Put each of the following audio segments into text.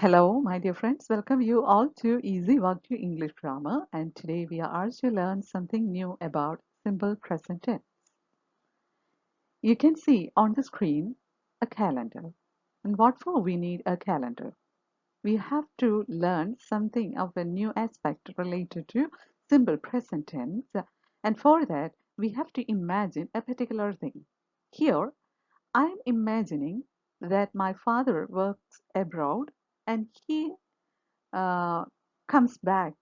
Hello, my dear friends. Welcome you all to Easy Walk to English Grammar. And today we are asked to learn something new about simple present tense. You can see on the screen a calendar. And what for we need a calendar? We have to learn something of a new aspect related to simple present tense. And for that, we have to imagine a particular thing. Here, I'm imagining that my father works abroad and he uh, comes back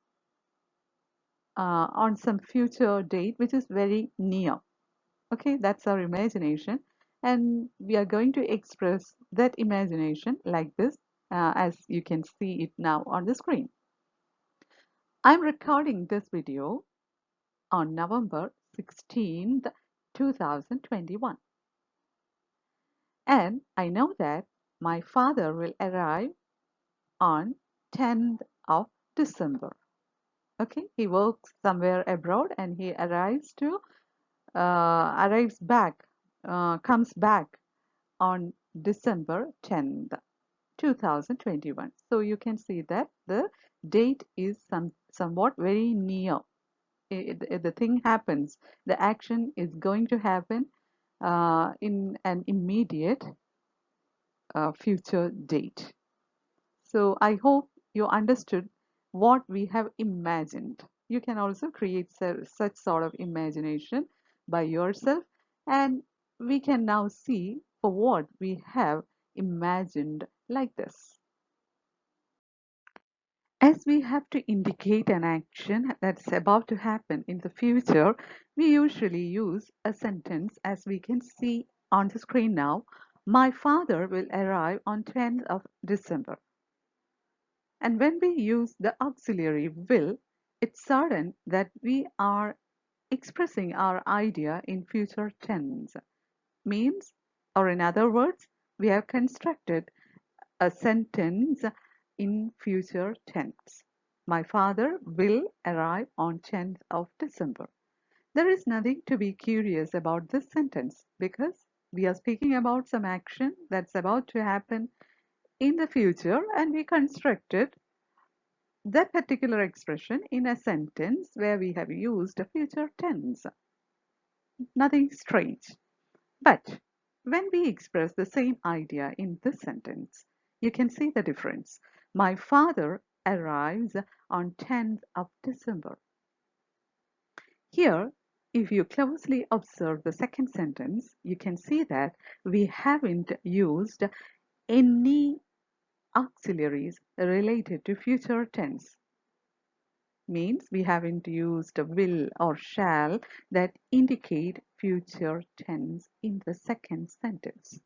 on some future date which is very near. Okay, that's our imagination, and we are going to express that imagination like this, as you can see it now on the screen. I'm recording this video on November 16th, 2021, and I know that my father will arrive on 10th of December. Okay, he works somewhere abroad and he arrives back, comes back on December 10th, 2021. So you can see that the date is somewhat very near. The thing happens, the action is going to happen in an immediate future date. So I hope you understood what we have imagined. You can also create such sort of imagination by yourself, and we can now see for what we have imagined like this. As we have to indicate an action that's about to happen in the future, we usually use a sentence as we can see on the screen now. My father will arrive on 10th of December. And when we use the auxiliary will, it's certain that we are expressing our idea in future tense. Means, or in other words, we have constructed a sentence in future tense. My father will arrive on 10th of December. There is nothing to be curious about this sentence because we are speaking about some action that's about to happen in the future, and we constructed that particular expression in a sentence where we have used a future tense. Nothing strange. But when we express the same idea in this sentence, you can see the difference. My father arrives on 10th of December. Here, if you closely observe the second sentence, you can see that we haven't used any auxiliaries related to future tense. Means we haven't used a will or shall that indicate future tense in the second sentence.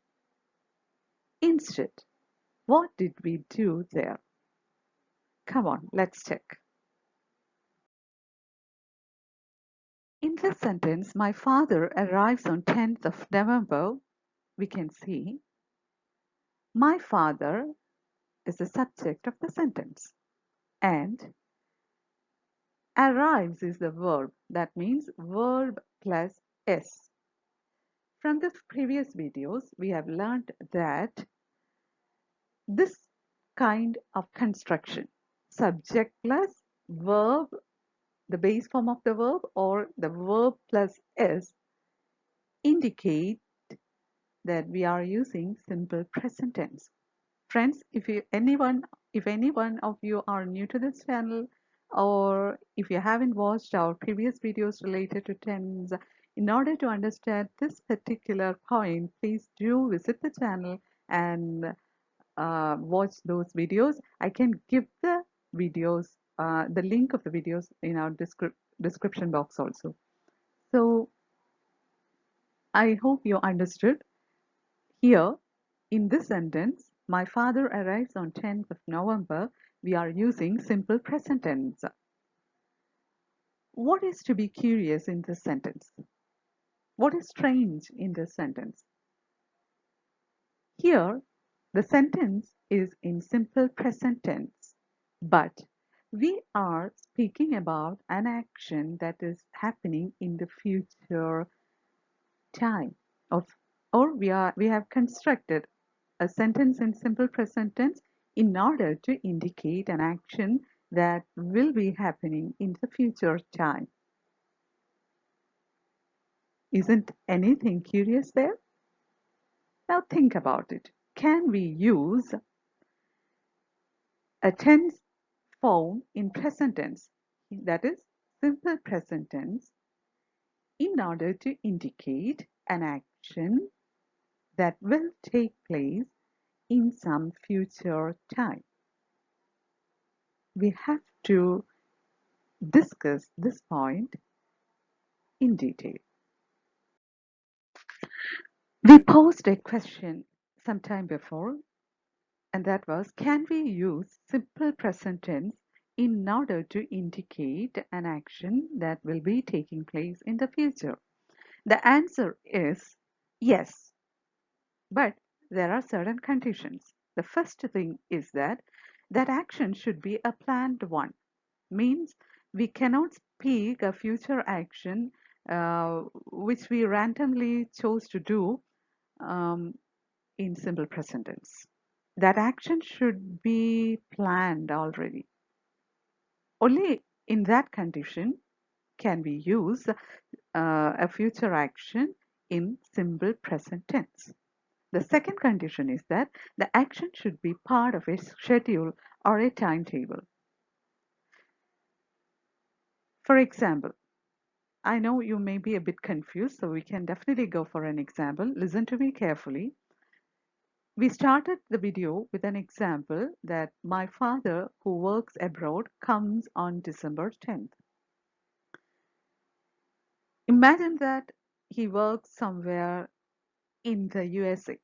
Instead, what did we do there? Come on, let's check. In this sentence, my father arrives on 10th of November. We can see my father is the subject of the sentence and arrives is the verb. That means verb plus s. From the previous videos, we have learned that this kind of construction, subject plus verb, the base form of the verb, or the verb plus s, indicate that we are using simple present tense. Friends, if anyone of you are new to this channel, or if you haven't watched our previous videos related to tense, in order to understand this particular point, please do visit the channel and watch those videos. I can give the videos, the link of the videos in our description box also. So I hope you understood. Here, in this sentence, my father arrives on 10th of November. We are using simple present tense. What is to be curious in this sentence? What is strange in this sentence? Here, the sentence is in simple present tense, but we are speaking about an action that is happening in the future time of, or we have constructed a sentence in simple present tense in order to indicate an action that will be happening in the future time. Isn't anything curious there? Now think about it. Can we use a tense form in present tense, that is, simple present tense, in order to indicate an action that will take place in some future time? We have to discuss this point in detail. We posed a question sometime before, and that was, can we use simple present tense in order to indicate an action that will be taking place in the future? The answer is yes, but there are certain conditions. The first thing is that that action should be a planned one. Means we cannot speak a future action which we randomly chose to do um, in simple present tense. That action should be planned already. Only in that condition can we use a future action in simple present tense. The second condition is that the action should be part of a schedule or a timetable. For example, I know you may be a bit confused, so we can definitely go for an example. Listen to me carefully. We started the video with an example that my father, who works abroad, comes on December 10th. Imagine that he works somewhere in the USA.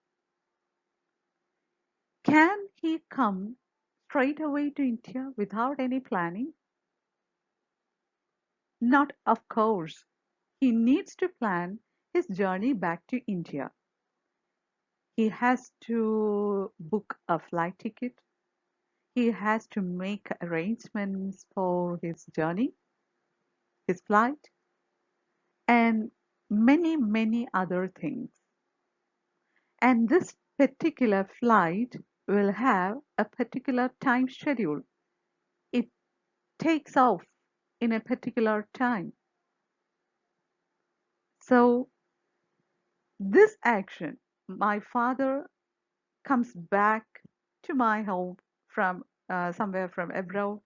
Can he come straight away to India without any planning? Not, of course. He needs to plan his journey back to India. He has to book a flight ticket. He has to make arrangements for his journey, his flight, and many, many other things. And this particular flight will have a particular time schedule. It takes off in a particular time. So, this action, my father comes back to my home from somewhere from abroad,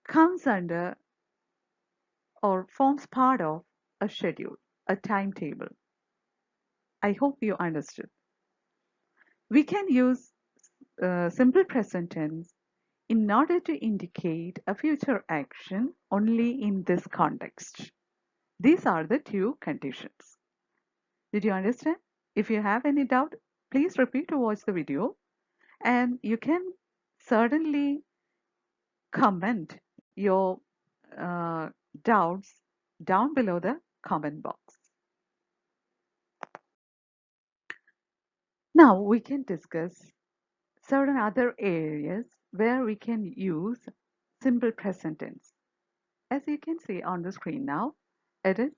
comes under or forms part of a schedule, a timetable. I hope you understood. We can use simple present tense in order to indicate a future action only in this context. These are the two conditions. Did you understand? If you have any doubt, please repeat to watch the video, and you can certainly comment your uh, doubts down below the comment box. Now we can discuss certain other areas where we can use simple present tense. As you can see on the screen now, it is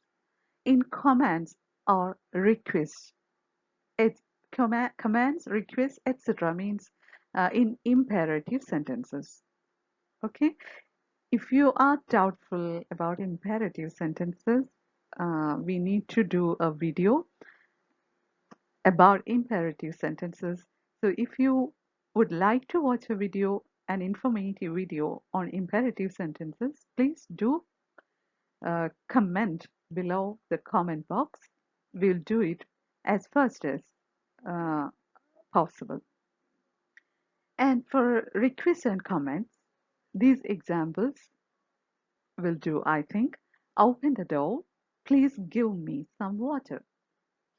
in commands or requests. It's commands, requests, etc. means in imperative sentences. Okay, if you are doubtful about imperative sentences, we need to do a video about imperative sentences. So if you would like to watch a video, an informative video on imperative sentences, please do comment below the comment box. We'll do it as fast as uh, possible. And for requests and comments, these examples will do, I think. Open the door. Please give me some water.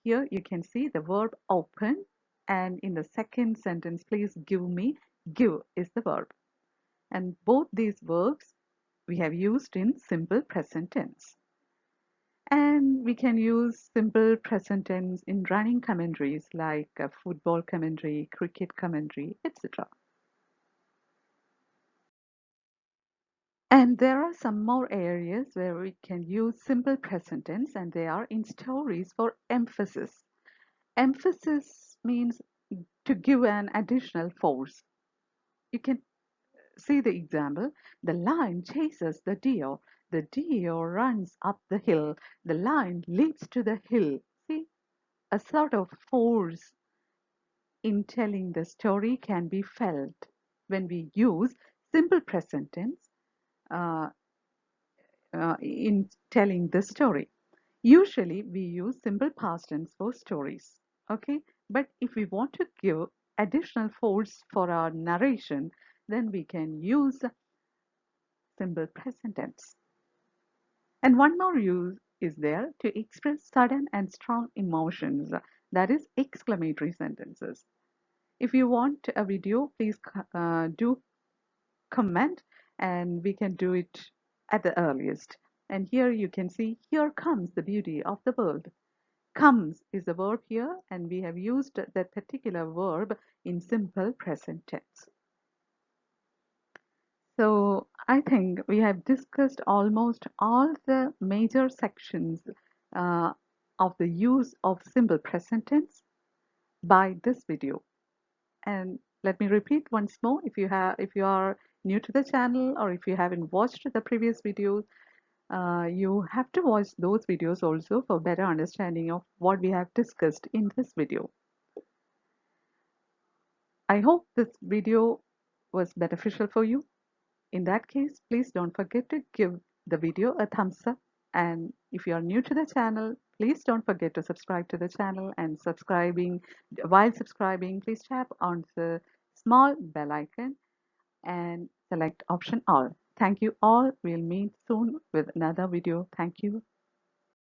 Here you can see the verb open, and in the second sentence, please give me, give is the verb. And both these verbs we have used in simple present tense. And we can use simple present tense in running commentaries like a football commentary, cricket commentary, etc. And there are some more areas where we can use simple present tense, and they are in stories for emphasis. Emphasis means to give an additional force. You can see the example. The lion chases the deer. The deer runs up the hill. The lion leaps to the hill. See, a sort of force in telling the story can be felt when we use simple present tense uh, in telling the story. Usually, we use simple past tense for stories. Okay, but if we want to give additional force for our narration, then we can use simple present tense. And one more use is there to express sudden and strong emotions, that is exclamatory sentences. If you want a video, please do comment and we can do it at the earliest. And here you can see, here comes the beauty of the world. Comes is a verb here, and we have used that particular verb in simple present tense. So I think we have discussed almost all the major sections uh, of the use of simple present tense by this video. And let me repeat once more, if you are new to the channel or if you haven't watched the previous videos, you have to watch those videos also for better understanding of what we have discussed in this video. I hope this video was beneficial for you. In that case, please don't forget to give the video a thumbs up. And if you are new to the channel, please don't forget to subscribe to the channel, and while subscribing, please tap on the small bell icon and select option all. Thank you all. We'll meet soon with another video. Thank you.